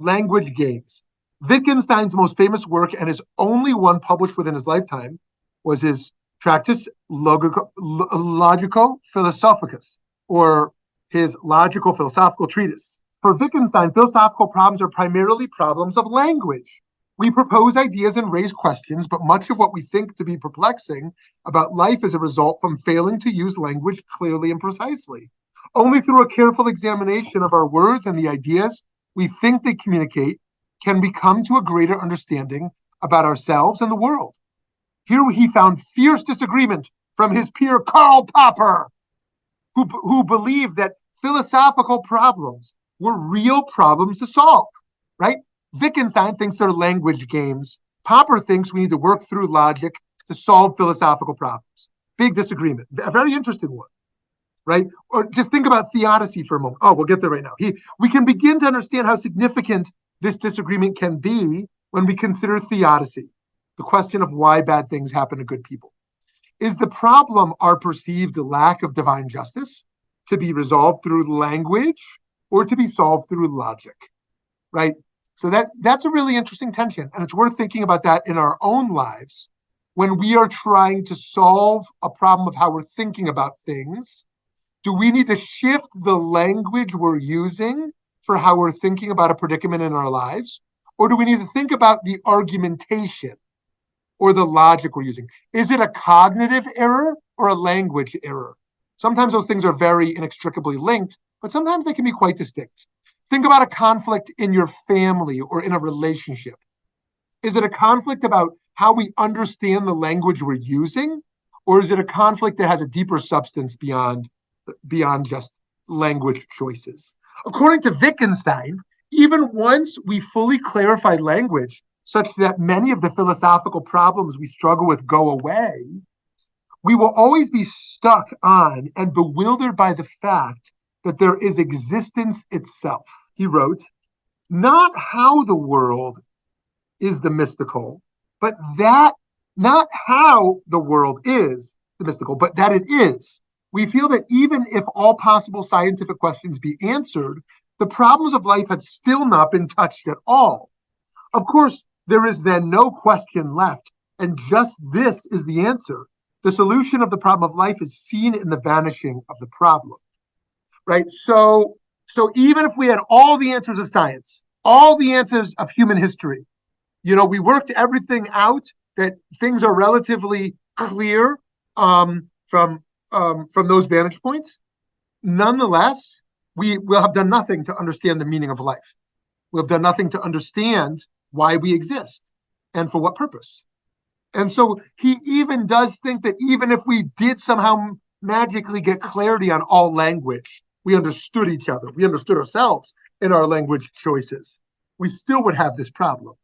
language games. Wittgenstein's most famous work, and his only one published within his lifetime, was his Tractus Logico Philosophicus, or his logical philosophical treatise. For Wittgenstein, philosophical problems are primarily problems of language. We propose ideas and raise questions, but much of what we think to be perplexing about life is a result from failing to use language clearly and precisely. Only through a careful examination of our words and the ideas we think they communicate can we come to a greater understanding about ourselves and the world. Here he found fierce disagreement from his peer Karl Popper, who believed that philosophical problems were real problems to solve, right? Wittgenstein thinks they're language games. Popper thinks we need to work through logic to solve philosophical problems. Big disagreement, a very interesting one, right? Or just think about theodicy for a moment. Oh, we'll get there right now. We can begin to understand how significant this disagreement can be when we consider theodicy, the question of why bad things happen to good people. Is the problem our perceived lack of divine justice, to be resolved through language or to be solved through logic, right? So that's a really interesting tension, and it's worth thinking about that in our own lives when we are trying to solve a problem of how we're thinking about things. Do we need to shift the language we're using for how we're thinking about a predicament in our lives? Or do we need to think about the argumentation or the logic we're using? Is it a cognitive error or a language error? Sometimes those things are very inextricably linked, but sometimes they can be quite distinct. Think about a conflict in your family or in a relationship. Is it a conflict about how we understand the language we're using? Or is it a conflict that has a deeper substance beyond just language choices? According to Wittgenstein, even once we fully clarify language such that many of the philosophical problems we struggle with go away, we will always be stuck on and bewildered by the fact that there is existence itself. He wrote, not how the world is the mystical, but that, not how the world is the mystical, but that it is. We feel that even if all possible scientific questions be answered, the problems of life have still not been touched at all. Of course, there is then no question left, and just this is the answer. The solution of the problem of life is seen in the vanishing of the problem, right? So even if we had all the answers of science, all the answers of human history, we worked everything out, that things are relatively clear from those vantage points, nonetheless, we will have done nothing to understand the meaning of life. We'll have done nothing to understand why we exist and for what purpose. And so he even does think that even if we did somehow magically get clarity on all language, we understood each other, we understood ourselves in our language choices, we still would have this problem.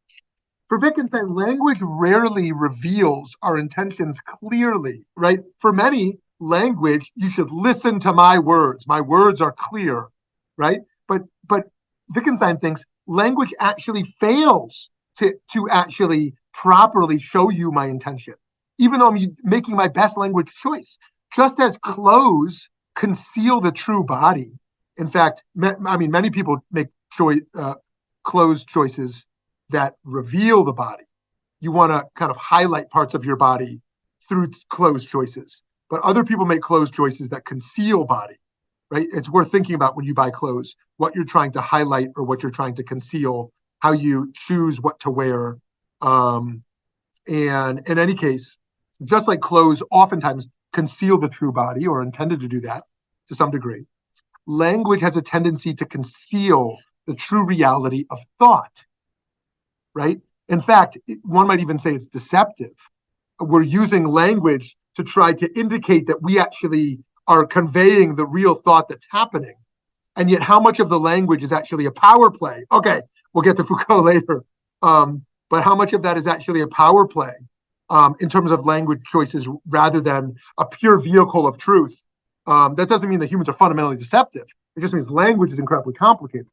For Wittgenstein, language rarely reveals our intentions clearly, right? For many, language, you should listen to my words. My words are clear, right? But Wittgenstein thinks language actually fails to actually properly show you my intention, even though I'm making my best language choice. Just as clothes conceal the true body. In fact, many people make clothes choices that reveal the body. You want to kind of highlight parts of your body through clothes choices, but other people make clothes choices that conceal body, right? It's worth thinking about when you buy clothes, what you're trying to highlight or what you're trying to conceal, how you choose what to wear. And in any case, just like clothes oftentimes conceal the true body or intended to do that to some degree, language has a tendency to conceal the true reality of thought, right? In fact, one might even say it's deceptive. We're using language to try to indicate that we actually are conveying the real thought that's happening. And yet how much of the language is actually a power play? Okay, we'll get to Foucault later. But how much of that is actually a power play in terms of language choices rather than a pure vehicle of truth? That doesn't mean that humans are fundamentally deceptive. It just means language is incredibly complicated.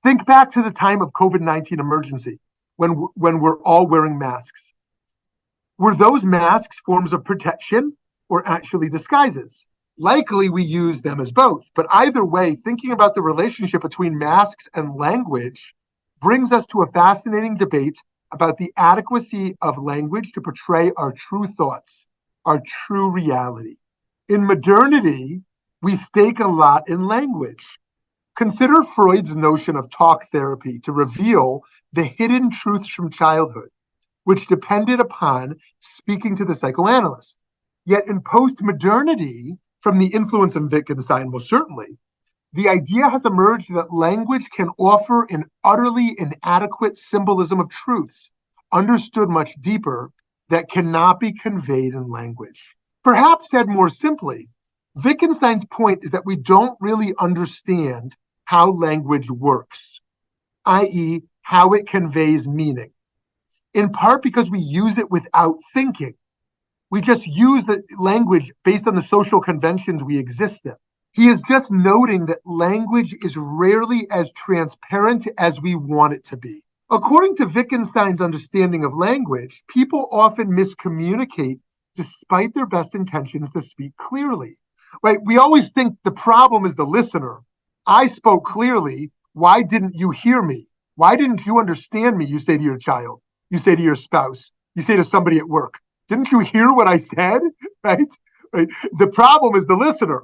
Think back to the time of COVID-19 emergency when we're all wearing masks. Were those masks forms of protection or actually disguises? Likely we use them as both. But either way, thinking about the relationship between masks and language brings us to a fascinating debate about the adequacy of language to portray our true thoughts, our true reality. In modernity, we stake a lot in language. Consider Freud's notion of talk therapy to reveal the hidden truths from childhood, which depended upon speaking to the psychoanalyst. Yet in post-modernity, from the influence of Wittgenstein most certainly, the idea has emerged that language can offer an utterly inadequate symbolism of truths, understood much deeper, that cannot be conveyed in language. Perhaps said more simply, Wittgenstein's point is that we don't really understand how language works, i.e., how it conveys meaning, in part because we use it without thinking. We just use the language based on the social conventions we exist in. He is just noting that language is rarely as transparent as we want it to be. According to Wittgenstein's understanding of language, people often miscommunicate despite their best intentions to speak clearly. Right? We always think the problem is the listener. I spoke clearly. Why didn't you hear me? Why didn't you understand me? You say to your child. You say to your spouse. You say to somebody at work. Didn't you hear what I said? Right? The problem is the listener.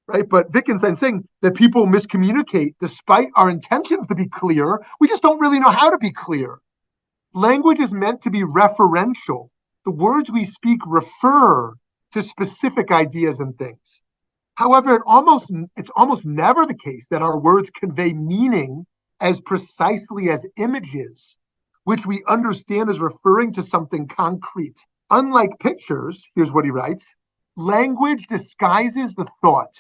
Right? But Wittgenstein's saying that people miscommunicate despite our intentions to be clear. We just don't really know how to be clear. Language is meant to be referential. The words we speak refer to specific ideas and things. However, it's almost never the case that our words convey meaning as precisely as images, which we understand as referring to something concrete. Unlike pictures, here's what he writes, language disguises the thought,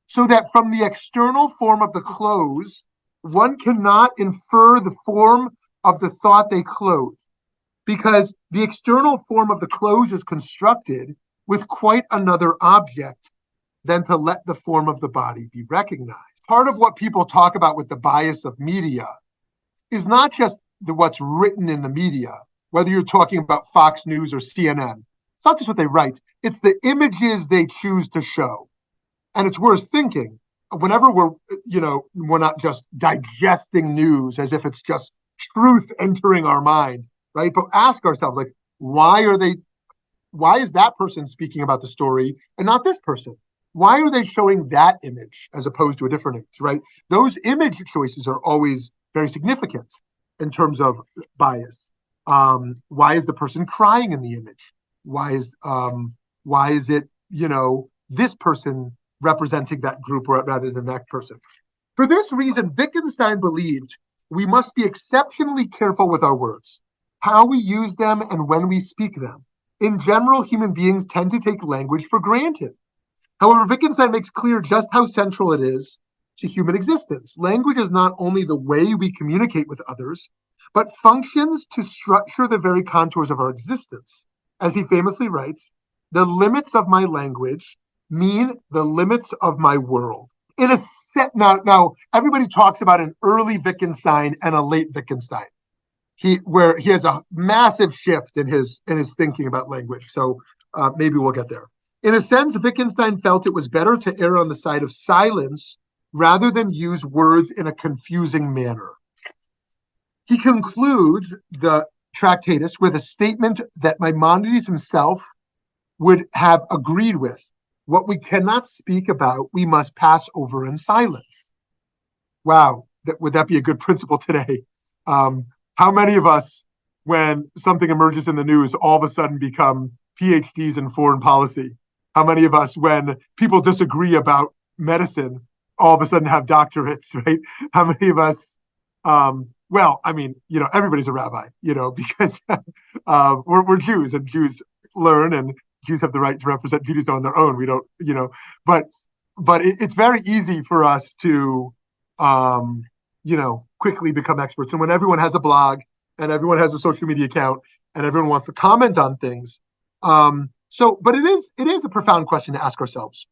so that from the external form of the clothes, one cannot infer the form of the thought they clothe, because the external form of the clothes is constructed with quite another object than to let the form of the body be recognized. Part of what people talk about with the bias of media is not just what's written in the media, whether you're talking about Fox News or CNN. It's not just what they write, it's the images they choose to show. And it's worth thinking, whenever we're not just digesting news as if it's just truth entering our mind, right? But ask ourselves, like, why is that person speaking about the story and not this person? Why are they showing that image as opposed to a different image, right? Those image choices are always very significant in terms of bias. Why is the person crying in the image? Why is it, this person representing that group rather than that person? For this reason, Wittgenstein believed we must be exceptionally careful with our words, how we use them and when we speak them. In general, human beings tend to take language for granted. However, Wittgenstein makes clear just how central it is to human existence. Language is not only the way we communicate with others, but functions to structure the very contours of our existence. As he famously writes, the limits of my language mean the limits of my world. Now, everybody talks about an early Wittgenstein and a late Wittgenstein. Where he has a massive shift in his thinking about language. So maybe we'll get there. In a sense, Wittgenstein felt it was better to err on the side of silence rather than use words in a confusing manner. He concludes the Tractatus with a statement that Maimonides himself would have agreed with. What we cannot speak about, we must pass over in silence. Wow, would that be a good principle today? How many of us, when something emerges in the news, all of a sudden become PhDs in foreign policy? How many of us, when people disagree about medicine, all of a sudden have doctorates, right? How many of us, everybody's a rabbi, because we're Jews and Jews learn and Jews have the right to represent Judaism on their own. We don't, but it's very easy for us to, quickly become experts. And when everyone has a blog and everyone has a social media account and everyone wants to comment on things. But it is a profound question to ask ourselves.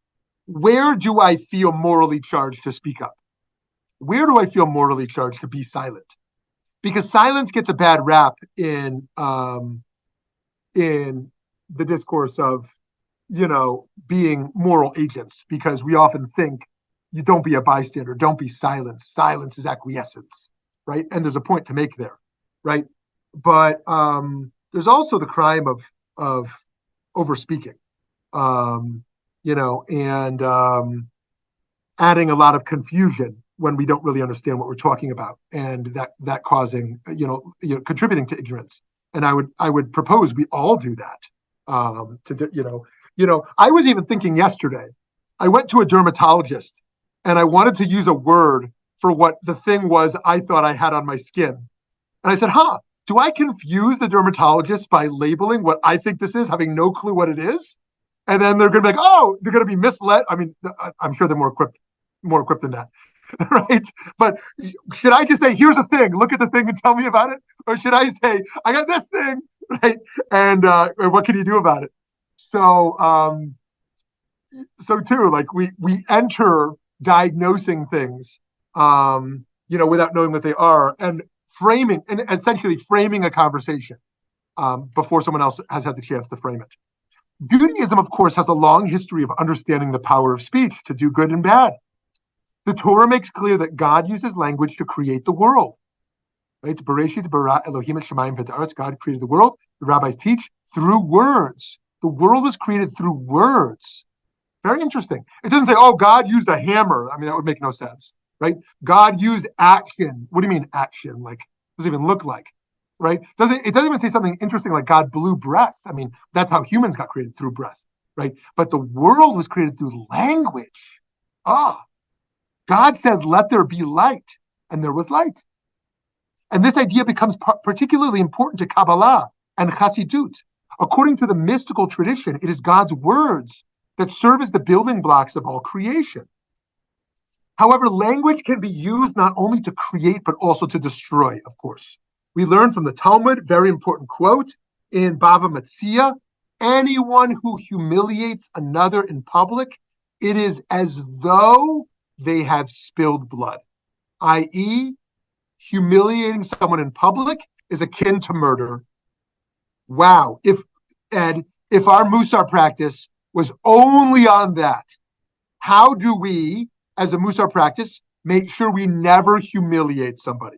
Where do I feel morally charged to speak up? Where do I feel morally charged to be silent? Because silence gets a bad rap in the discourse of, being moral agents, because we often think you don't be a bystander, don't be silent. Silence is acquiescence, right? And there's a point to make there, right? But there's also the crime of over speaking, and adding a lot of confusion when we don't really understand what we're talking about, and that causing contributing to ignorance. And I would propose we all do that. I was even thinking yesterday. I went to a dermatologist, and I wanted to use a word for what the thing was I thought I had on my skin. And I said, do I confuse the dermatologist by labeling what I think this is, having no clue what it is? And then they're going to be like, oh, they're going to be misled. I mean, I'm sure they're more equipped than that, right? But should I just say, here's a thing, look at the thing and tell me about it? Or should I say, I got this thing, right? And what can you do about it? So too, like we enter diagnosing things, without knowing what they are, and essentially framing a conversation before someone else has had the chance to frame it. Judaism, of course, has a long history of understanding the power of speech to do good and bad. The Torah makes clear that God uses language to create the world. Right? Bereshit bara Elohim et shamayim v'ha'aretz. God created the world. The rabbis teach through words. The world was created through words. Very interesting. It doesn't say, oh, God used a hammer. I mean, that would make no sense, right? God used action. What do you mean action? Like, doesn't even look like, right? It doesn't even say something interesting like God blew breath. I mean, that's how humans got created, through breath, right? But the world was created through language. God said, let there be light, and there was light. And this idea becomes particularly important to Kabbalah and Chassidut. According to the mystical tradition, it is God's words that serve as the building blocks of all creation. However, language can be used not only to create, but also to destroy, of course. We learn from the Talmud, very important quote in Bava Metzia, anyone who humiliates another in public, it is as though they have spilled blood, i.e., humiliating someone in public is akin to murder. Wow. If our Musar practice was only on that, how do we, as a Musar practice, make sure we never humiliate somebody?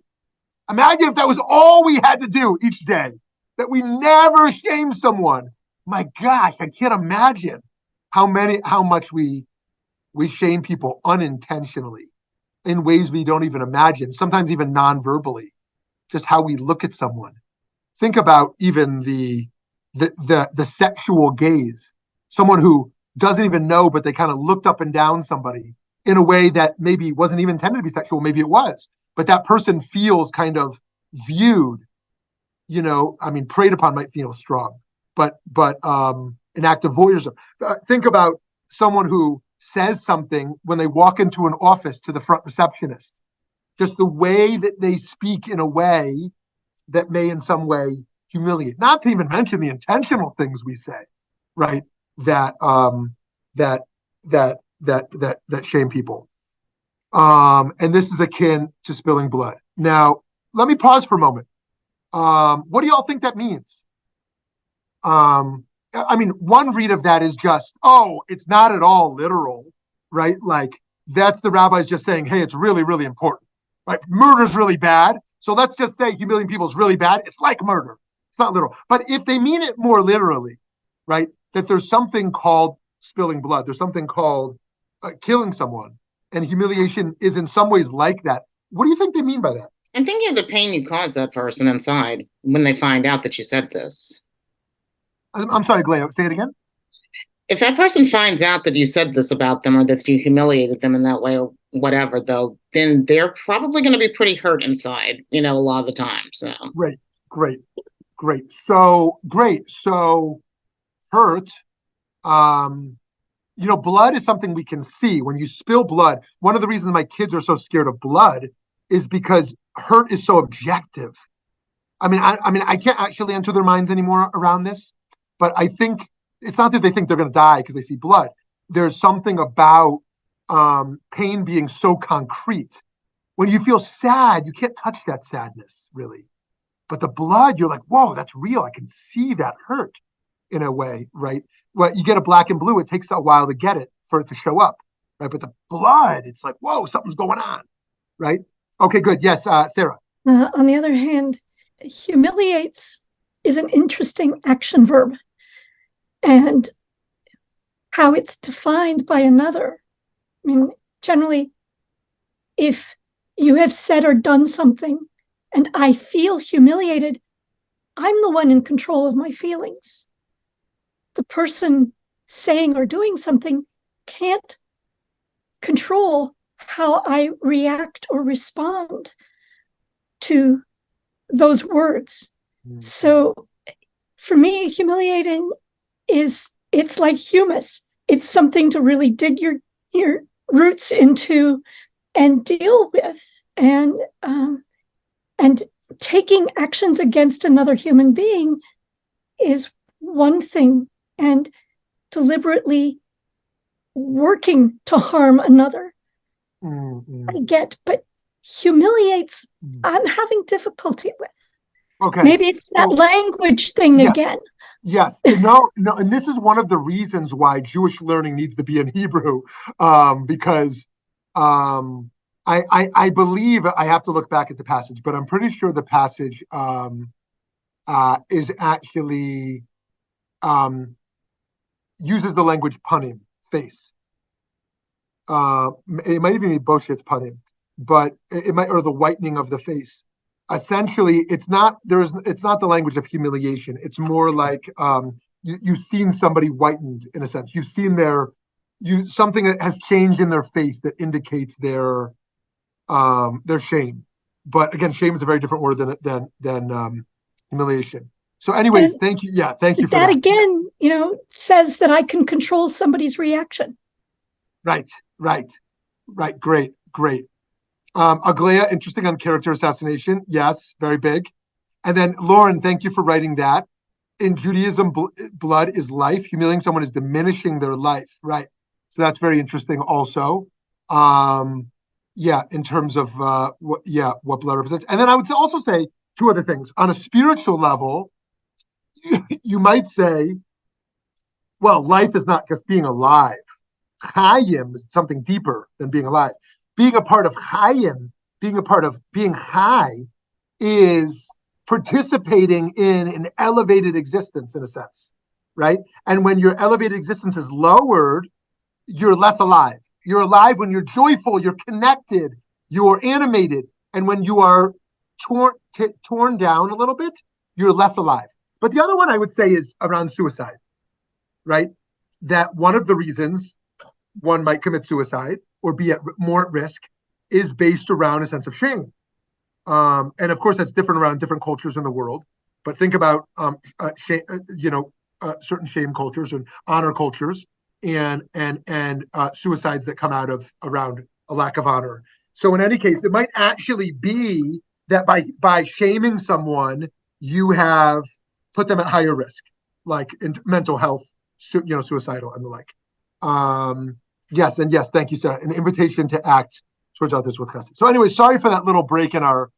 Imagine if that was all we had to do each day, that we never shame someone. My gosh, I can't imagine how much we shame people unintentionally in ways we don't even imagine, sometimes even non-verbally, just how we look at someone. Think about even the sexual gaze, someone who doesn't even know, but they kind of looked up and down somebody in a way that maybe wasn't even intended to be sexual, maybe it was, but that person feels kind of viewed, preyed upon might feel strong, but an act of voyeurism. Think about someone who says something when they walk into an office to the front receptionist, just the way that they speak in a way that may in some way humiliate, not to even mention the intentional things we say, right? That shame people. And this is akin to spilling blood. Now, let me pause for a moment. What do y'all think that means? One read of that is just, it's not at all literal, right? Like, that's the rabbis just saying, hey, it's really, really important, right? Murder's really bad. So let's just say humiliating people is really bad. It's like murder. It's not literal. But if they mean it more literally, right, that there's something called spilling blood, there's something called killing someone, and humiliation is in some ways like that. What do you think they mean by that? I'm thinking of the pain you cause that person inside when they find out that you said this. I'm sorry, Gleo, say it again. If that person finds out that you said this about them or that you humiliated them in that way or whatever, though, then they're probably going to be pretty hurt inside, a lot of the time. So Great. So hurt, blood is something we can see. When you spill blood, one of the reasons my kids are so scared of blood is because hurt is so objective. I can't actually enter their minds anymore around this, but I think it's not that they think they're going to die because they see blood. There's something about pain being so concrete. When you feel sad, you can't touch that sadness, really. But the blood, you're like, whoa, that's real. I can see that hurt in a way, right? Well, you get a black and blue, it takes a while to get it, for it to show up, right? But the blood, it's like, whoa, something's going on, right? Okay, good. Yes, Sarah. On the other hand, humiliates is an interesting action verb, and how it's defined by another. I mean, generally, if you have said or done something and I feel humiliated, I'm the one in control of my feelings. The person saying or doing something can't control how I react or respond to those words. Mm-hmm. So for me, humiliating it's like humus. It's something to really dig your roots into and deal with. And taking actions against another human being is one thing, and deliberately working to harm another, I get, but humiliates, I'm having difficulty with. Okay. Maybe it's that language thing again. Yes. No, and this is one of the reasons why Jewish learning needs to be in Hebrew, because I believe, I have to look back at the passage, but I'm pretty sure the passage is actually uses the language panim, face. It might even be boshet panim, but it might, or the whitening of the face. Essentially, it's not the language of humiliation. It's more like you've seen somebody whitened, in a sense. You've seen something that has changed in their face that indicates their shame. But again, shame is a very different word than humiliation. So anyways, thank you. Yeah, thank you for that. That again, says that I can control somebody's reaction. Right. Great. Aglaia, interesting on character assassination. Yes, very big. And then Lauren, thank you for writing that. In Judaism, blood is life. Humiliating someone is diminishing their life. Right. So that's very interesting also. In terms of what blood represents. And then I would also say two other things. On a spiritual level, you might say, well, life is not just being alive. Chayim is something deeper than being alive. Being a part of Chayim, being a part of being high, is participating in an elevated existence, in a sense, right? And when your elevated existence is lowered, you're less alive. You're alive when you're joyful, you're connected, you're animated. And when you are torn down a little bit, you're less alive. But the other one I would say is around suicide, right? That one of the reasons one might commit suicide or be more at risk is based around a sense of shame. And of course, that's different around different cultures in the world. But think about certain shame cultures and honor cultures and suicides that come out of around a lack of honor. So in any case, it might actually be that by shaming someone, you have put them at higher risk, like in mental health, suicidal and the like. Yes, thank you, Sarah. An invitation to act towards others with chesed. So anyway, sorry for that little break in our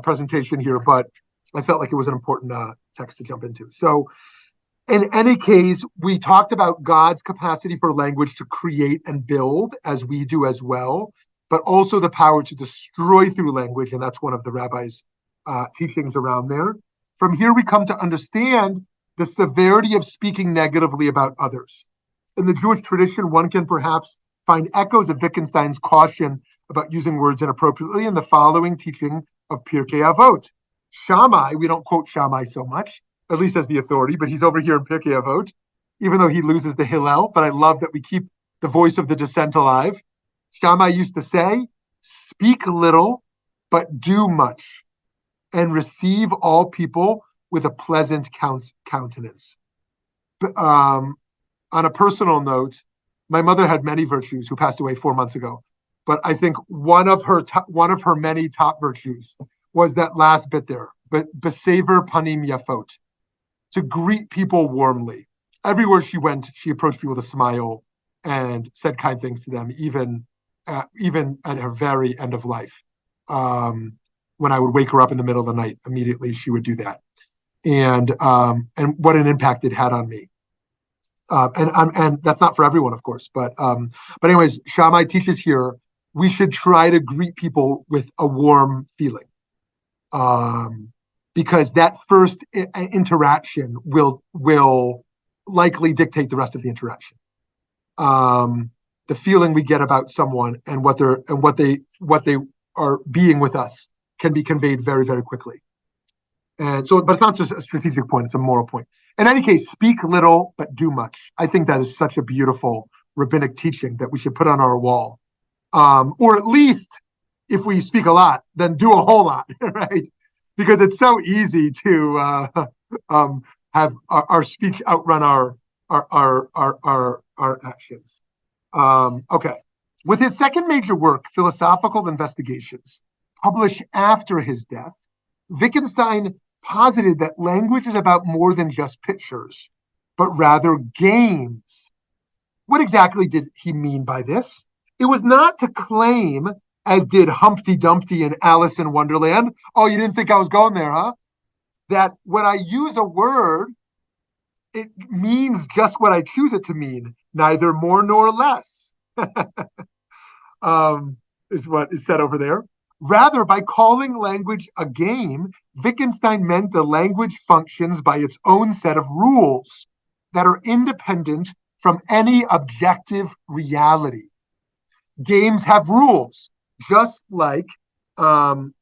presentation here, but I felt like it was an important text to jump into. So in any case, we talked about God's capacity for language to create and build, as we do as well, but also the power to destroy through language, and that's one of the rabbi's teachings around there. From here, we come to understand the severity of speaking negatively about others. In the Jewish tradition, one can perhaps find echoes of Wittgenstein's caution about using words inappropriately in the following teaching of Pirkei Avot. Shammai, we don't quote Shammai so much, at least as the authority, but he's over here in Pirkei Avot, even though he loses the Hillel, but I love that we keep the voice of the dissent alive. Shammai used to say, speak little, but do much, and receive all people with a pleasant countenance. On a personal note, my mother had many virtues, who passed away 4 months ago. But I think one of her many top virtues was that last bit there, but besaver panim yafot, to greet people warmly. Everywhere she went, she approached people with a smile and said kind things to them, even at her very end of life. When I would wake her up in the middle of the night, immediately she would do that. And what an impact it had on me. And that's not for everyone, of course, but anyways, Shammai teaches here we should try to greet people with a warm feeling. because that first interaction will likely dictate the rest of the interaction. The feeling we get about someone and what they are being with us can be conveyed very, very quickly. And so, but it's not just a strategic point, it's a moral point. In any case, speak little, but do much. I think that is such a beautiful rabbinic teaching that we should put on our wall. Or at least, if we speak a lot, then do a whole lot, right? Because it's so easy to have our speech outrun our actions. Okay. With his second major work, Philosophical Investigations, published after his death, Wittgenstein posited that language is about more than just pictures, but rather games. What exactly did he mean by this? It was not to claim, as did Humpty Dumpty and Alice in Wonderland, oh, you didn't think I was going there, huh? That when I use a word, it means just what I choose it to mean, neither more nor less, is what is said over there. Rather, by calling language a game, Wittgenstein meant the language functions by its own set of rules that are independent from any objective reality. Games have rules, just like the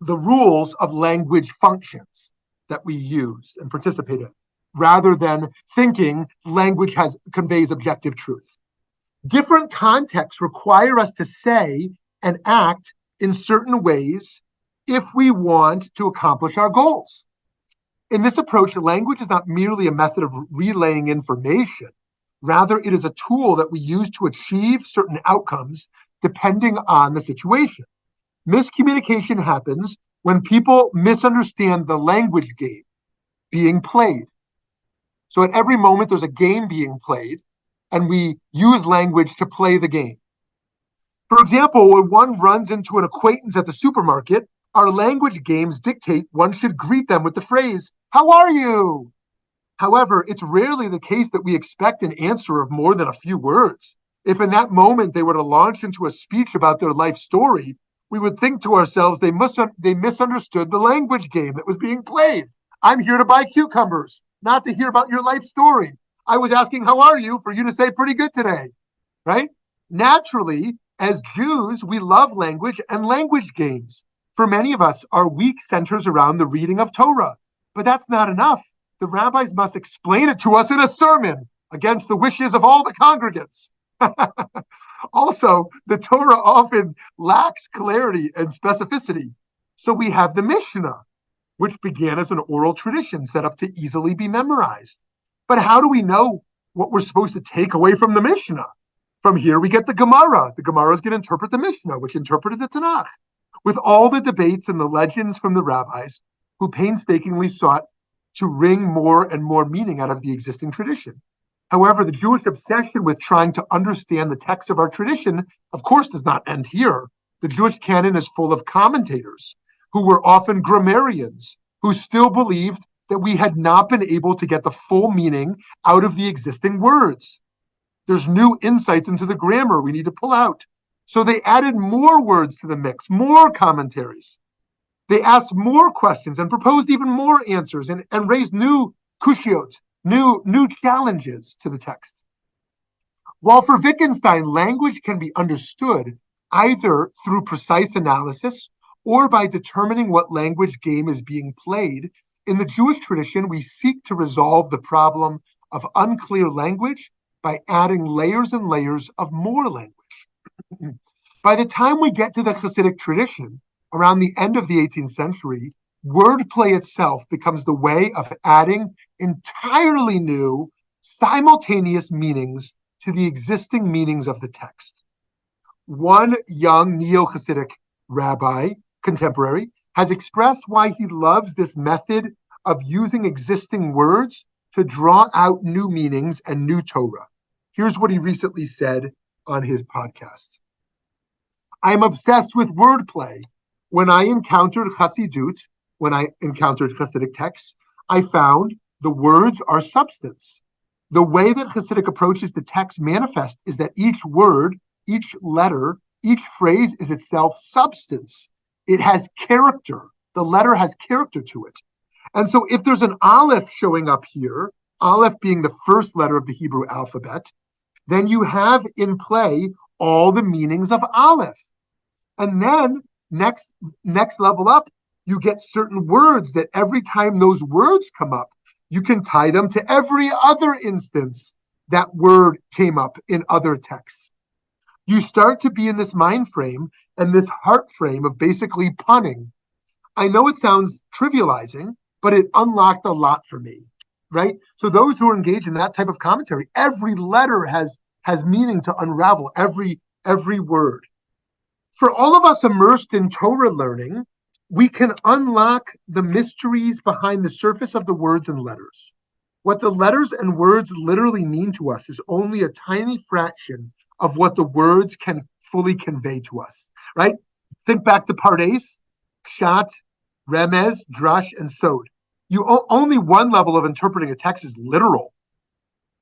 rules of language functions that we use and participate in, rather than thinking language conveys objective truth. Different contexts require us to say and act in certain ways if we want to accomplish our goals. In this approach, language is not merely a method of relaying information. Rather, it is a tool that we use to achieve certain outcomes depending on the situation. Miscommunication happens when people misunderstand the language game being played. So at every moment, there's a game being played, and we use language to play the game. For example, when one runs into an acquaintance at the supermarket, our language games dictate one should greet them with the phrase, "How are you?" However, it's rarely the case that we expect an answer of more than a few words. If in that moment they were to launch into a speech about their life story, we would think to ourselves they misunderstood the language game that was being played. I'm here to buy cucumbers, not to hear about your life story. I was asking, how are you, for you to say pretty good today, right? Naturally, as Jews, we love language and language games. For many of us, our week centers around the reading of Torah. But that's not enough. The rabbis must explain it to us in a sermon against the wishes of all the congregants. Also, the Torah often lacks clarity and specificity. So we have the Mishnah, which began as an oral tradition set up to easily be memorized. But how do we know what we're supposed to take away from the Mishnah? From here, we get the Gemara. The Gemara is going to interpret the Mishnah, which interpreted the Tanakh. With all the debates and the legends from the rabbis, who painstakingly sought to wring more and more meaning out of the existing tradition. However, the Jewish obsession with trying to understand the text of our tradition, of course, does not end here. The Jewish canon is full of commentators who were often grammarians, who still believed that we had not been able to get the full meaning out of the existing words. There's new insights into the grammar we need to pull out. So they added more words to the mix, more commentaries. They asked more questions and proposed even more answers and raised new kushiot, new challenges to the text. While for Wittgenstein, language can be understood either through precise analysis or by determining what language game is being played, in the Jewish tradition, we seek to resolve the problem of unclear language by adding layers and layers of more language. By the time we get to the Hasidic tradition, around the end of the 18th century, wordplay itself becomes the way of adding entirely new, simultaneous meanings to the existing meanings of the text. One young neo-Hasidic rabbi, contemporary, has expressed why he loves this method of using existing words to draw out new meanings and new Torah. Here's what he recently said on his podcast. I'm obsessed with wordplay. When I encountered Hasidut, when I encountered Hasidic texts, I found the words are substance. The way that Hasidic approaches the text manifest is that each word, each letter, each phrase is itself substance. It has character. The letter has character to it. And so if there's an aleph showing up here, aleph being the first letter of the Hebrew alphabet, then you have in play all the meanings of aleph. And then next level up, you get certain words that every time those words come up, you can tie them to every other instance that word came up in other texts. You start to be in this mind frame and this heart frame of basically punning. I know it sounds trivializing, but it unlocked a lot for me, right? So those who are engaged in that type of commentary, every letter has meaning to unravel, every word. For all of us immersed in Torah learning, we can unlock the mysteries behind the surface of the words and letters. What the letters and words literally mean to us is only a tiny fraction of what the words can fully convey to us, right? Think back to Pardes, Pshat, Remez, Drush, and Sod. Only one level of interpreting a text is literal.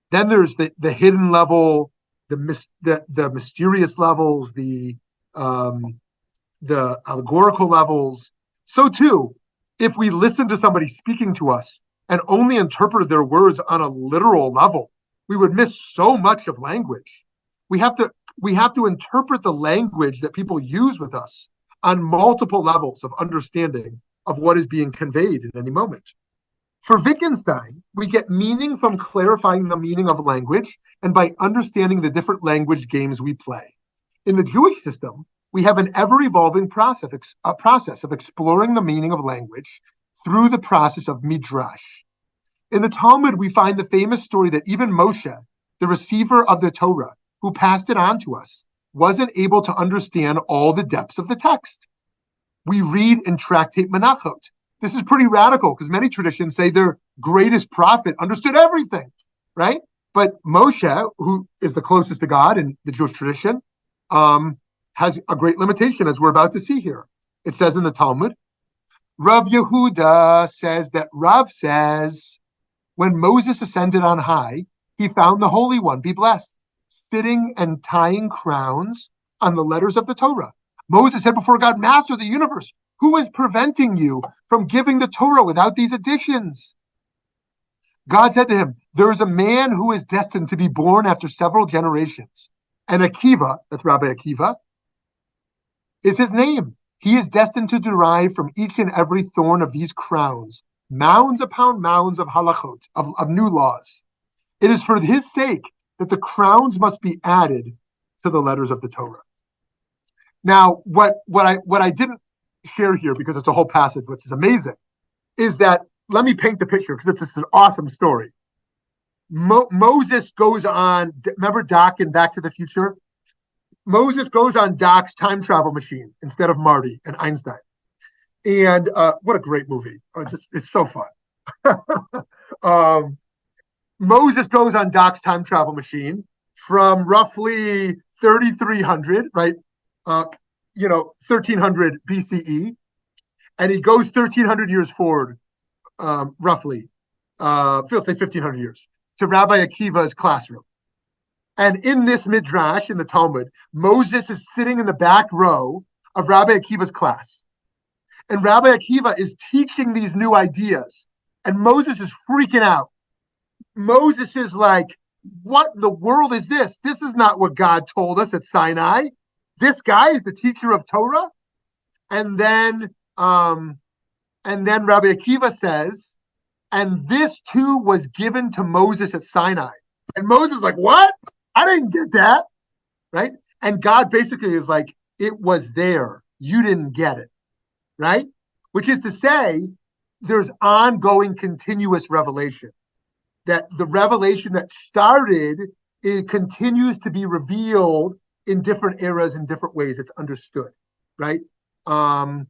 Then there's the hidden level, the mysterious levels, the allegorical levels. So too, if we listen to somebody speaking to us and only interpreted their words on a literal level, we would miss so much of language. We have to interpret the language that people use with us on multiple levels of understanding of what is being conveyed at any moment. For Wittgenstein, we get meaning from clarifying the meaning of language and by understanding the different language games we play. In the Jewish system, we have an ever-evolving process of exploring the meaning of language through the process of Midrash. In the Talmud, we find the famous story that even Moshe, the receiver of the Torah, who passed it on to us, wasn't able to understand all the depths of the text. We read in Tractate Menachot. This is pretty radical because many traditions say their greatest prophet understood everything, right? But Moshe, who is the closest to God in the Jewish tradition, has a great limitation, as we're about to see here. It says in the Talmud, Rav Yehuda says that Rav says, when Moses ascended on high, he found the Holy One, be blessed, sitting and tying crowns on the letters of the Torah. Moses said before God, Master of the universe, who is preventing you from giving the Torah without these additions? God said to him, there is a man who is destined to be born after several generations. And Akiva, that's Rabbi Akiva, is his name. He is destined to derive from each and every thorn of these crowns mounds upon mounds of halachot, of new laws. It is for his sake that the crowns must be added to the letters of the Torah. Now, what I didn't share here, because it's a whole passage, which is amazing, is that, let me paint the picture, because it's just an awesome story. Moses goes on, remember Doc in Back to the Future? Moses goes on Doc's time travel machine instead of Marty and Einstein. And what a great movie. It's so fun. Moses goes on Doc's time travel machine from roughly 3300, right? 1300 BCE. And he goes 1300 years forward, roughly, let's say 1500 years, to Rabbi Akiva's classroom. And in this Midrash, in the Talmud, Moses is sitting in the back row of Rabbi Akiva's class. And Rabbi Akiva is teaching these new ideas. And Moses is freaking out. Moses is like, what in the world is this? This is not what God told us at Sinai. This guy is the teacher of Torah. And then Rabbi Akiva says, and this too was given to Moses at Sinai. And Moses is like, what? I didn't get that, right? And God basically is like, it was there. You didn't get it, right? Which is to say, there's ongoing continuous revelation. That the revelation that started, it continues to be revealed in different eras, in different ways. It's understood, right? It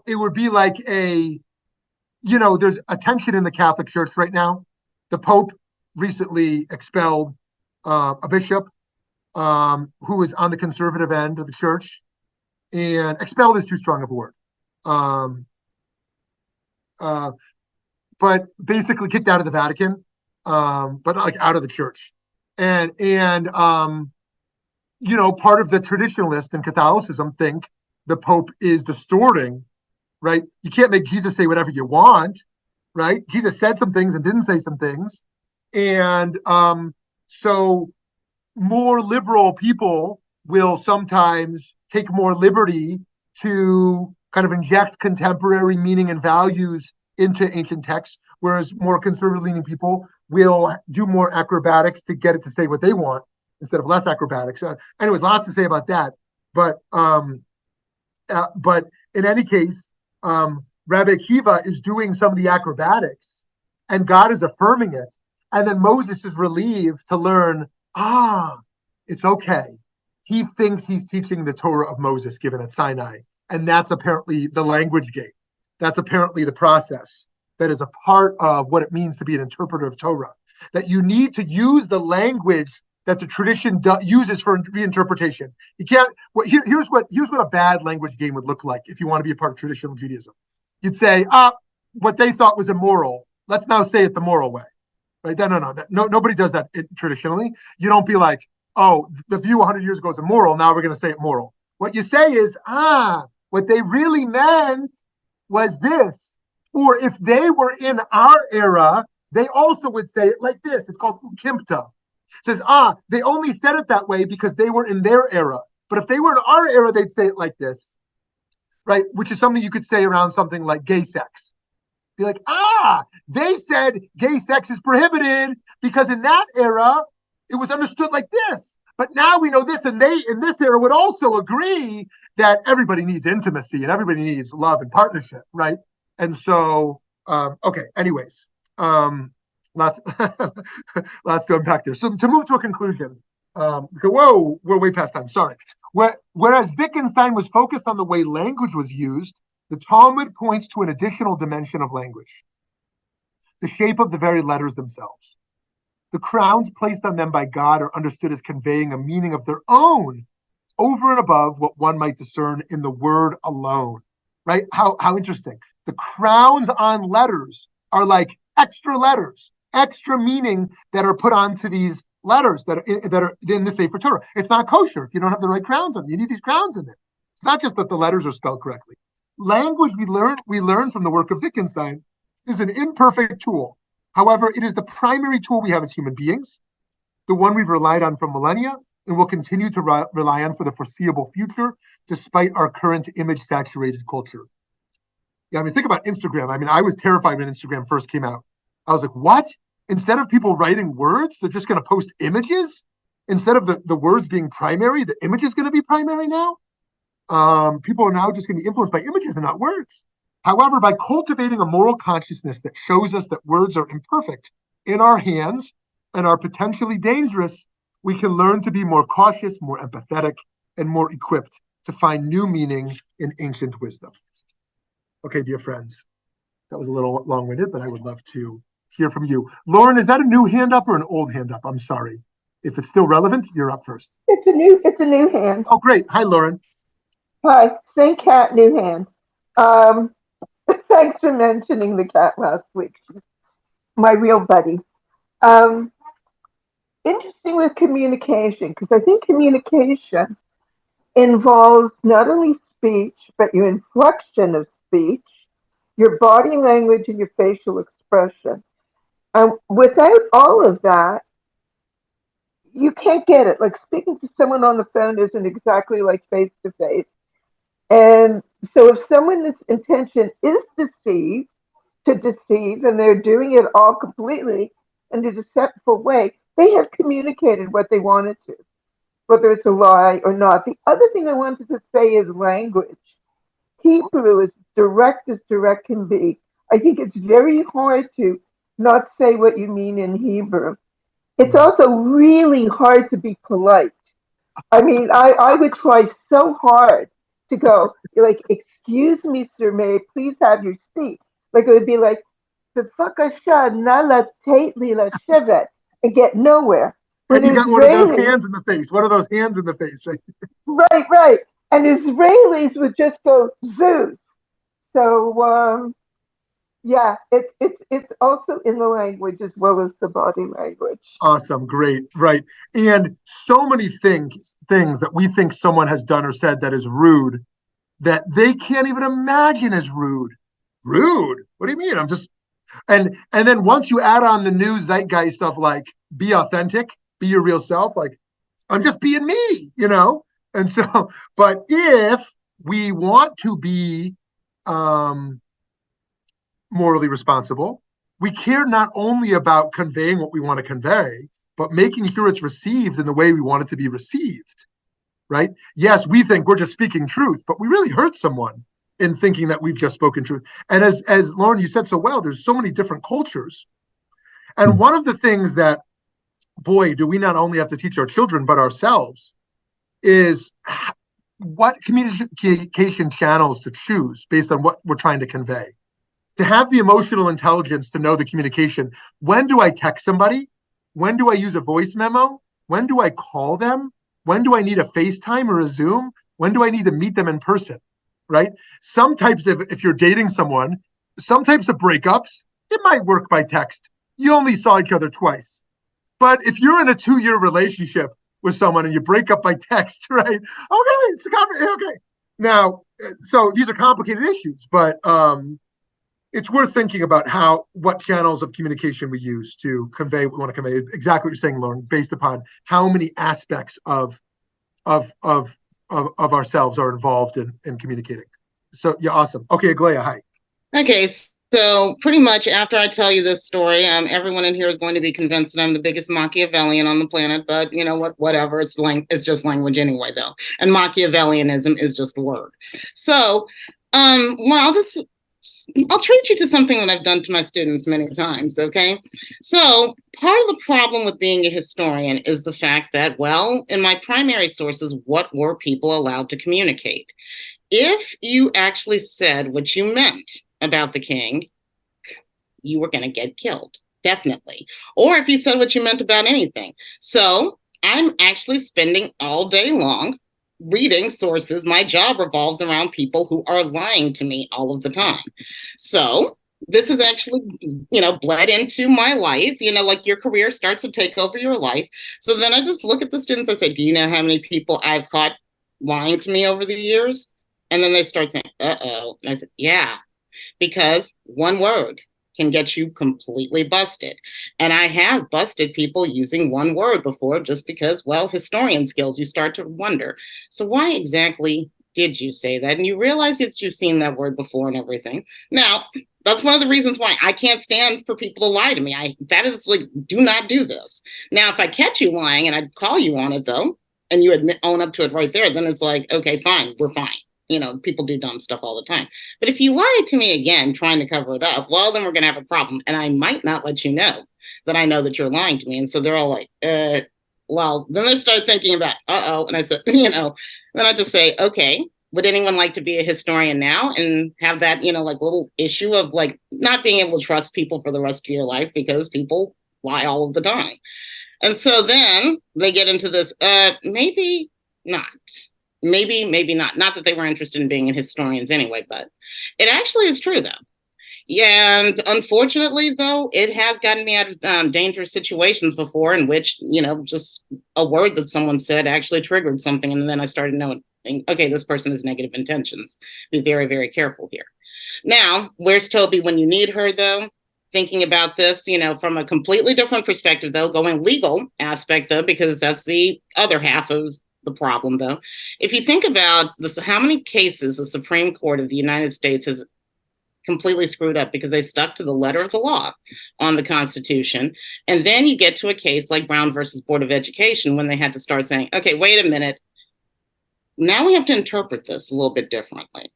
would be like there's a tension in the Catholic Church right now. The Pope recently expelled a bishop who was on the conservative end of the church, and expelled is too strong of a word. But basically kicked out of the Vatican, but like out of the church. And part of the traditionalists in Catholicism think the Pope is distorting, right? You can't make Jesus say whatever you want, right? Jesus said some things and didn't say some things. And so more liberal people will sometimes take more liberty to kind of inject contemporary meaning and values into ancient texts, whereas more conservative leaning people will do more acrobatics to get it to say what they want instead of less acrobatics. Anyways, lots to say about that. But in any case, Rabbi Akiva is doing some of the acrobatics, and God is affirming it. And then Moses is relieved to learn, it's okay. He thinks he's teaching the Torah of Moses given at Sinai. And that's apparently the language game. That's apparently the process that is a part of what it means to be an interpreter of Torah. That you need to use the language that the tradition uses for reinterpretation. You can't. Here's what a bad language game would look like if you want to be a part of traditional Judaism. You'd say, what they thought was immoral, let's now say it the moral way. Right? No. Nobody does that traditionally. You don't be like, the view 100 years ago is immoral. Now we're going to say it moral. What you say is, what they really meant was this. Or if they were in our era, they also would say it like this. It's called ukimpta. It says, they only said it that way because they were in their era. But if they were in our era, they'd say it like this. Right? Which is something you could say around something like gay sex. Be like, they said gay sex is prohibited because in that era, it was understood like this. But now we know this, and they in this era would also agree that everybody needs intimacy and everybody needs love and partnership, right? And so, anyways, lots to unpack there. So to move to a conclusion, we're way past time, sorry. Whereas Wittgenstein was focused on the way language was used, the Talmud points to an additional dimension of language, the shape of the very letters themselves. The crowns placed on them by God are understood as conveying a meaning of their own over and above what one might discern in the word alone, right? How interesting. The crowns on letters are like extra letters, extra meaning that are put onto these letters that are in the Sefer Torah. It's not kosher if you don't have the right crowns on them. You need these crowns in there. It's not just that the letters are spelled correctly. Language we learn from the work of Wittgenstein is an imperfect tool. However, it is the primary tool we have as human beings, the one we've relied on for millennia, and will continue to rely on for the foreseeable future, despite our current image-saturated culture. Yeah, I mean, think about Instagram. I mean, I was terrified when Instagram first came out. I was like, what? Instead of people writing words, they're just going to post images? Instead of the words being primary, the image is going to be primary now? People are now just going to be influenced by images and not words. However, by cultivating a moral consciousness that shows us that words are imperfect in our hands and are potentially dangerous, we can learn to be more cautious, more empathetic, and more equipped to find new meaning in ancient wisdom. Okay, dear friends, that was a little long-winded, but I would love to hear from you. Lauren, is that a new hand up or an old hand up? I'm sorry. If it's still relevant, you're up first. It's a new hand. Oh, great. Hi, Lauren. Hi, same cat, new hand. Thanks for mentioning the cat last week. She's my real buddy. Interesting with communication, because I think communication involves not only speech, but your inflection of speech, your body language, and your facial expression. Without all of that, you can't get it. Like speaking to someone on the phone isn't exactly like face to face. And so if someone's intention is to deceive, and they're doing it all completely in a deceptive way, they have communicated what they wanted to, whether it's a lie or not. The other thing I wanted to say is language. Hebrew is direct as direct can be. I think it's very hard to not say what you mean in Hebrew. It's also really hard to be polite. I mean, I would try so hard to go, like, excuse me, sir, may I please have your seat? Like, it would be like, b'fakasha na tate li shevet, and get nowhere. And you got one of those hands in the face. One of those hands in the face, right? Right. And Israelis would just go, Zeus. So Yeah, it's also in the language as well as the body language. Awesome, great, right. And so many things that we think someone has done or said that is rude that they can't even imagine as rude. Rude? What do you mean? I'm just and then once you add on the new zeitgeist stuff like be authentic, be your real self, like I'm just being me. And so, but if we want to be um morally responsible, we care not only about conveying what we want to convey, but making sure it's received in the way we want it to be received, right? Yes, we think we're just speaking truth, but we really hurt someone in thinking that we've just spoken truth. And as Lauren, you said so well, there's so many different cultures. And one of the things that, boy, do we not only have to teach our children, but ourselves, is what communication channels to choose based on what we're trying to convey. To have the emotional intelligence to know the communication. When do I text somebody? When do I use a voice memo? When do I call them? When do I need a FaceTime or a Zoom? When do I need to meet them in person? Right? Some types of, if you're dating someone, some types of breakups, it might work by text. You only saw each other twice. But if you're in a 2-year relationship with someone and you break up by text, right? Okay, it's okay. Now, so these are complicated issues, but it's worth thinking about what channels of communication we use to convey what we want to convey. Exactly what you're saying, Lauren, based upon how many aspects of ourselves are involved in communicating. So yeah, awesome. Okay, Aglaia, hi. Okay, so pretty much after I tell you this story, everyone in here is going to be convinced that I'm the biggest Machiavellian on the planet. But you know what? Whatever. It's just language anyway, though. And Machiavellianism is just a word. So, well, I'll treat you to something that I've done to my students many times, okay? So part of the problem with being a historian is the fact that, well, in my primary sources, what were people allowed to communicate? If you actually said what you meant about the king, you were going to get killed, definitely. Or if you said what you meant about anything. So I'm actually spending all day long reading sources. My job revolves around people who are lying to me all of the time. So this is actually, bled into my life, like your career starts to take over your life. So then I just look at the students, I say, do you know how many people I've caught lying to me over the years? And then they start saying, uh-oh. And I said, yeah, because one word can get you completely busted. And I have busted people using one word before just because, well, historian skills, you start to wonder. So why exactly did you say that? And you realize that you've seen that word before and everything. Now, that's one of the reasons why I can't stand for people to lie to me. That is like, do not do this. Now, if I catch you lying and I call you on it, though, and you own up to it right there, then it's like, okay, fine, we're fine. People do dumb stuff all the time. But if you lie to me again, trying to cover it up, well, then we're going to have a problem. And I might not let you know that I know that you're lying to me. And so they're all like, well, then they start thinking about, uh-oh. And I said, then I just say, okay, would anyone like to be a historian now and have that, like little issue of like not being able to trust people for the rest of your life because people lie all of the time. And so then they get into this, maybe not. Maybe not. Not that they were interested in being historians anyway, but it actually is true, though. Yeah, and unfortunately, though, it has gotten me out of dangerous situations before in which, just a word that someone said actually triggered something. And then I started knowing, okay, this person has negative intentions. Be very, very careful here. Now, where's Toby when you need her, though? Thinking about this, from a completely different perspective, though, going legal aspect, though, because that's the other half of the problem, though. If you think about this, how many cases the Supreme Court of the United States has completely screwed up because they stuck to the letter of the law on the Constitution. And then you get to a case like Brown versus Board of Education when they had to start saying, okay, wait a minute. Now we have to interpret this a little bit differently.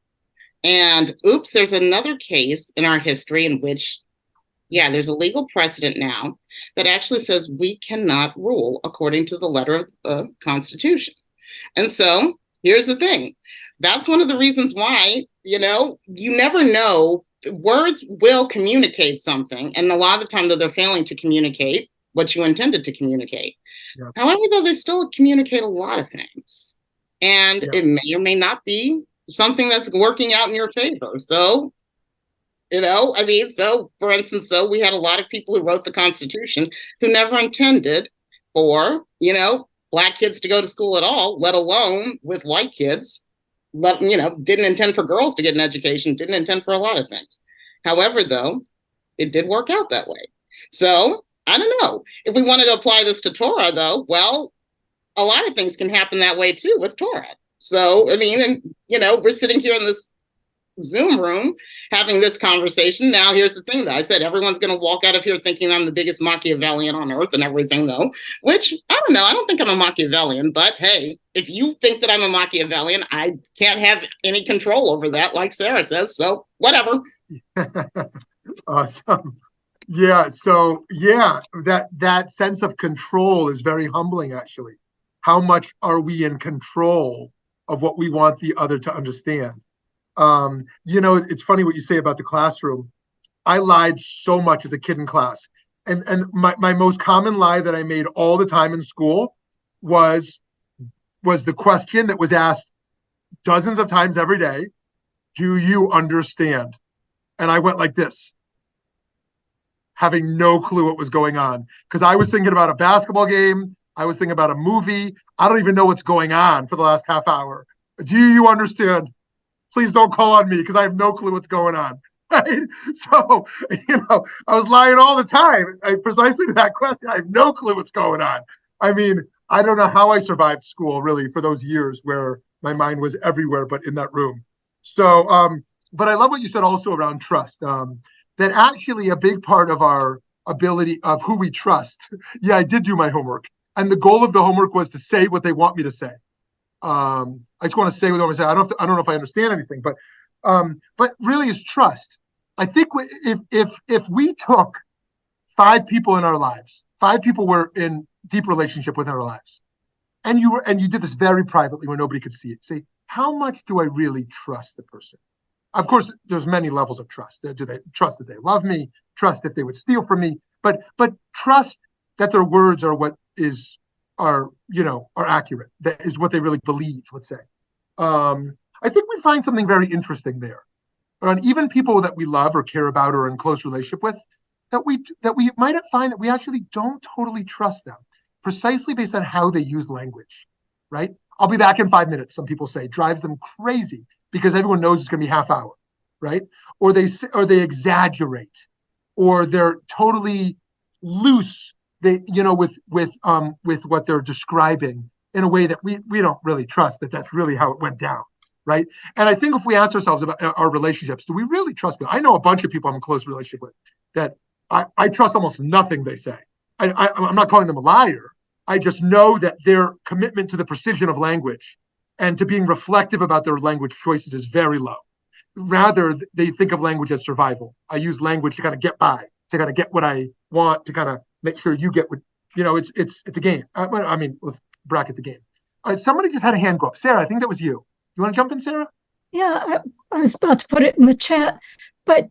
And oops, there's another case in our history in which, there's a legal precedent now that actually says we cannot rule according to the letter of the Constitution. And so here's the thing. That's one of the reasons why, you never know. Words will communicate something. And a lot of the time, though, they're failing to communicate what you intended to communicate. Yep. However, though, they still communicate a lot of things. And it may or may not be something that's working out in your favor. So I mean, so for instance, so we had a lot of people who wrote the Constitution who never intended for, Black kids to go to school at all, let alone with white kids. Didn't intend for girls to get an education, didn't intend for a lot of things. However, though, it did work out that way. So I don't know. If we wanted to apply this to Torah, though, well, a lot of things can happen that way too with Torah. So, I mean, and we're sitting here in this Zoom room having this conversation. Now, here's the thing, though. I said everyone's going to walk out of here thinking I'm the biggest Machiavellian on earth and everything, though, which I don't know. I don't think I'm a Machiavellian, but hey, if you think that I'm a Machiavellian, I can't have any control over that, like Sarah says. So whatever. Awesome. Yeah. So yeah, that sense of control is very humbling, actually. How much are we in control of what we want the other to understand? It's funny what you say about the classroom. I lied so much as a kid in class. And my most common lie that I made all the time in school was the question that was asked dozens of times every day. Do you understand? And I went like this, having no clue what was going on. Because I was thinking about a basketball game. I was thinking about a movie. I don't even know what's going on for the last half hour. Do you understand? Please don't call on me because I have no clue what's going on. Right? So, I was lying all the time. Precisely to that question. I have no clue what's going on. I mean, I don't know how I survived school really for those years where my mind was everywhere but in that room. So, but I love what you said also around trust. That actually a big part of our ability of who we trust. Yeah, I did do my homework. And the goal of the homework was to say what they want me to say. I just want to say what I want to say. I don't know if I understand anything, but really is trust. I think if we took 5 people in our lives, 5 people were in deep relationship with our lives, and you did this very privately where nobody could see it. Say, how much do I really trust the person? Of course, there's many levels of trust. Do they trust that they love me? Trust if they would steal from me? But trust that their words are what are accurate. That is what they really believe. Let's say. I think we find something very interesting there. And even people that we love or care about or in close relationship with, that we might find that we actually don't totally trust them, precisely based on how they use language. Right? I'll be back in 5 minutes. Some people say drives them crazy because everyone knows it's going to be half hour, right? Or they exaggerate, or they're totally loose. They with what they're describing in a way that we don't really trust that that's really how it went down, right? And I think if we ask ourselves about our relationships, do we really trust people? I know a bunch of people I'm in close relationship with that I trust almost nothing they say. I'm not calling them a liar. I just know that their commitment to the precision of language and to being reflective about their language choices is very low. Rather, they think of language as survival. I use language to kind of get by, to kind of get what I want, to kind of make sure you get what, it's a game. I mean, let's bracket the game. Somebody just had a hand go up. Sarah, I think that was you. You want to jump in, Sarah? Yeah, I was about to put it in the chat, but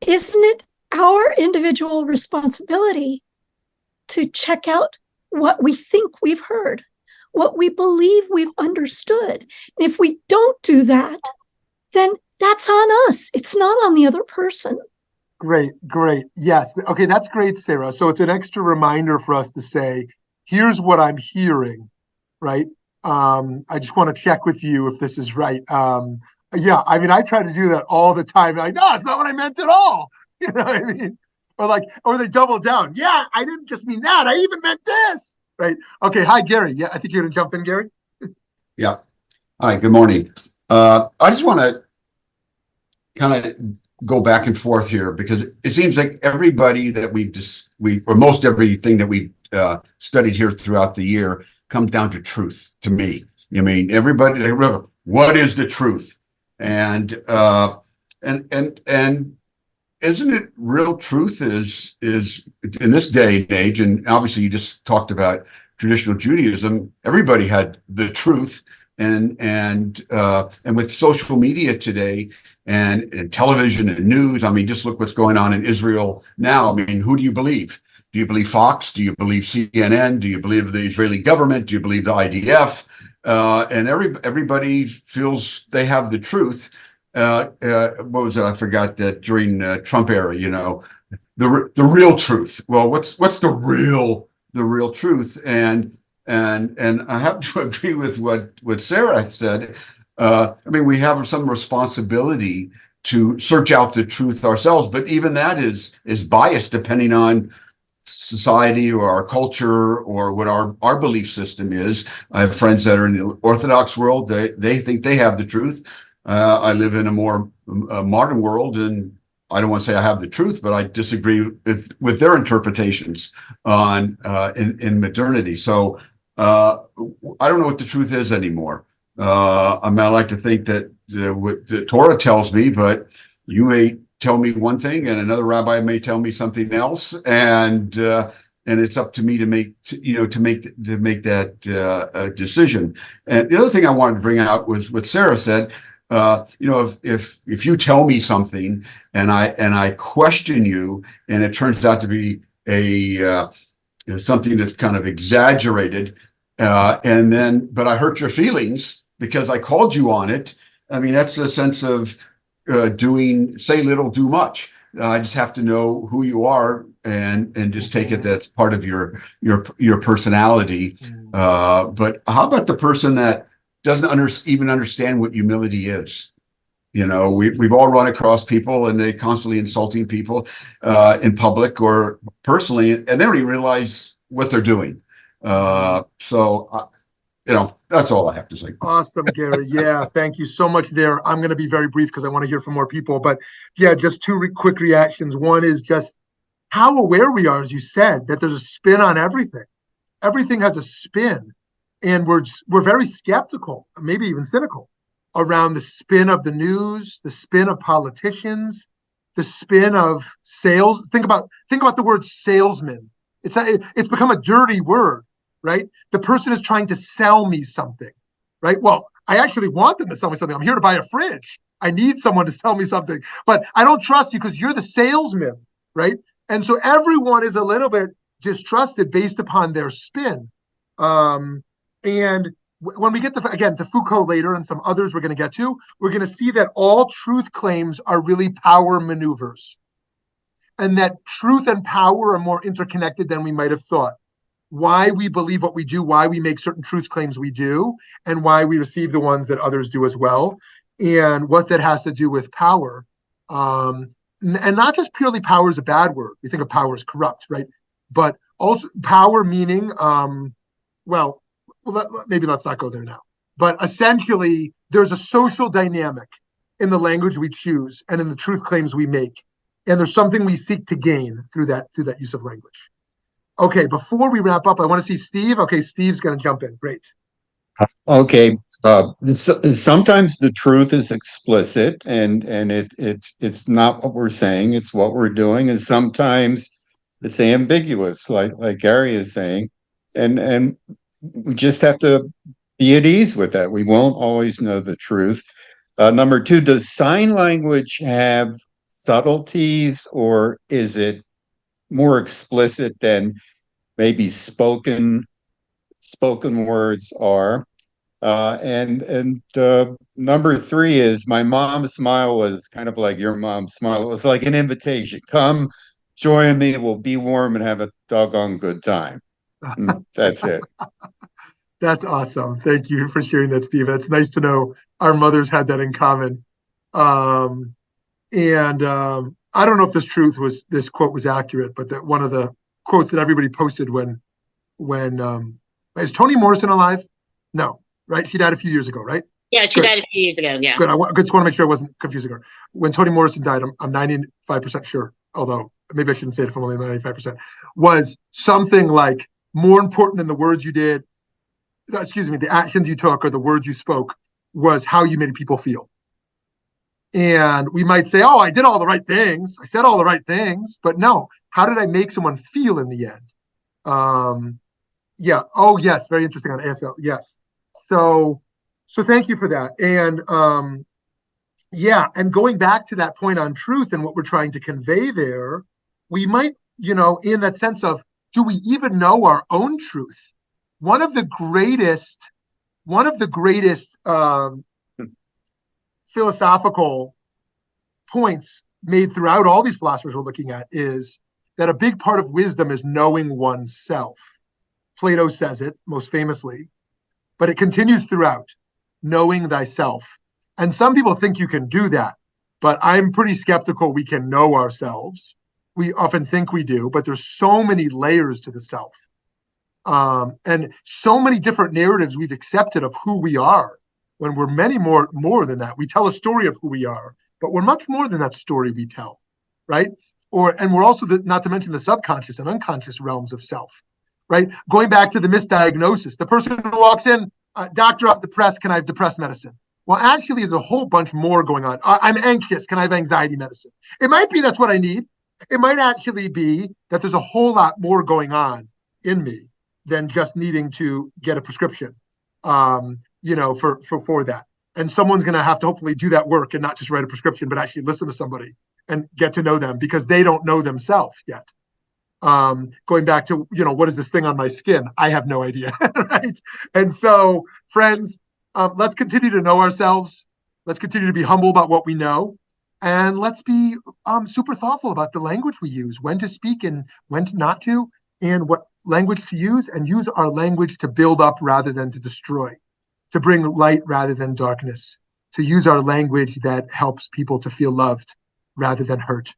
isn't it our individual responsibility to check out what we think we've heard, what we believe we've understood? And if we don't do that, then that's on us. It's not on the other person. Great. Yes. Okay, that's great, Sarah. So it's an extra reminder for us to say, here's what I'm hearing, right? I just want to check with you if this is right. Yeah, I mean, I try to do that all the time. Like, no, it's not what I meant at all. You know what I mean? Or they double down. Yeah, I didn't just mean that. I even meant this. Right. Okay. Hi, Gary. Yeah, I think you're going to jump in, Gary. Yeah. Hi, good morning. I just want to kind of go back and forth here because it seems like everybody that or most everything that we studied here throughout the year comes down to truth to me. I mean, everybody, what is the truth? And isn't it real truth is in this day and age, and obviously you just talked about traditional Judaism, everybody had the truth, and with social media today and television and news, I mean, just look what's going on in Israel now. I mean, who do you believe? Do you believe Fox? Do you believe CNN? Do you believe the Israeli government? Do you believe the IDF? And everybody feels they have the truth. what was it? I forgot that during Trump era, the real truth. Well, what's the real truth? And I have to agree with what Sarah said. I mean, we have some responsibility to search out the truth ourselves, but even that is biased depending on society or our culture or what our belief system is. I have friends that are in the Orthodox world. They think they have the truth. I live in a more modern world, and I don't want to say I have the truth, but I disagree with their interpretations on in modernity. So I don't know what the truth is anymore. I mean, I like to think that what the Torah tells me, but you may tell me one thing, and another rabbi may tell me something else, and it's up to me to make that decision. And the other thing I wanted to bring out was what Sarah said. If you tell me something and I question you, and it turns out to be something that's kind of exaggerated, but I hurt your feelings because I called you on it. I mean, that's a sense of say little, do much. I just have to know who you are and just take it that's part of your personality. But how about the person that doesn't even understand what humility is? We've all run across people and they're constantly insulting people in public or personally, and they don't even realize what they're doing. That's all I have to say. Awesome, Gary. Yeah, thank you so much there. I'm going to be very brief because I want to hear from more people. But yeah, just two quick reactions. One is just how aware we are, as you said, that there's a spin on everything. Everything has a spin. And we're very skeptical, maybe even cynical, around the spin of the news, the spin of politicians, the spin of sales. Think about the word salesman. It's become a dirty word, right? The person is trying to sell me something, right? Well, I actually want them to sell me something. I'm here to buy a fridge. I need someone to sell me something, but I don't trust you because you're the salesman, right? And so everyone is a little bit distrusted based upon their spin. And when we get to Foucault later and some others we're going to get to, we're going to see that all truth claims are really power maneuvers, and that truth and power are more interconnected than we might have thought. Why we believe what we do, why we make certain truth claims we do, and why we receive the ones that others do as well, and what that has to do with power. And not just purely power is a bad word. We think of power as corrupt, right? But also power meaning, maybe let's not go there now. But essentially, there's a social dynamic in the language we choose and in the truth claims we make. And there's something we seek to gain through that use of language. Okay, before we wrap up, I want to see Steve. Okay, Steve's going to jump in. Great. Okay. Sometimes the truth is explicit and it's not what we're saying, it's what we're doing. And sometimes it's ambiguous, like Gary is saying. And we just have to be at ease with that. We won't always know the truth. Number two, does sign language have subtleties, or is it more explicit than maybe spoken words are? And number three is, my mom's smile was kind of like your mom's smile. It was like an invitation. Come join me. We'll be warm and have a doggone good time. That's it. That's awesome. Thank you for sharing that, Steve. It's nice to know our mothers had that in common. I don't know if this quote was accurate, but that one of the quotes that everybody posted when is Toni Morrison alive? No, right? She died a few years ago, right? Yeah, she died a few years ago. Yeah. Good. I just want to make sure I wasn't confusing her. When Toni Morrison died, I'm 95% sure, although maybe I shouldn't say it if I'm only 95%, was something like, more important than the words you did, the actions you took or the words you spoke, was how you made people feel. And we might say, oh, I did all the right things. I said all the right things. But no, how did I make someone feel in the end? Yeah. Oh, yes. Very interesting on ASL. Yes. So thank you for that. And and going back to that point on truth and what we're trying to convey there, we might, in that sense of, do we even know our own truth? One of the greatest philosophical points made throughout all these philosophers we're looking at is that a big part of wisdom is knowing oneself. Plato says it most famously, but it continues throughout, knowing thyself. And some people think you can do that, but I'm pretty skeptical we can know ourselves. We often think we do, but there's so many layers to the self. And so many different narratives we've accepted of who we are when we're many more than that. We tell a story of who we are, but we're much more than that story we tell, right? And we're also, not to mention the subconscious and unconscious realms of self, right? Going back to the misdiagnosis, the person who walks in, doctor, I'm depressed, can I have depressed medicine? Well, actually, there's a whole bunch more going on. I'm anxious, can I have anxiety medicine? It might be that's what I need. It might actually be that there's a whole lot more going on in me than just needing to get a prescription, for that. And someone's going to have to hopefully do that work and not just write a prescription, but actually listen to somebody and get to know them because they don't know themselves yet. Going back to, what is this thing on my skin? I have no idea, right? And so, friends, let's continue to know ourselves. Let's continue to be humble about what we know. And let's be super thoughtful about the language we use, when to speak and when not to, and what language to use, and use our language to build up rather than to destroy, to bring light rather than darkness, to use our language that helps people to feel loved rather than hurt.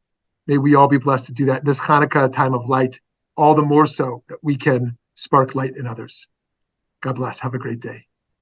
May we all be blessed to do that in this Hanukkah time of light, all the more so that we can spark light in others. God bless. Have a great day.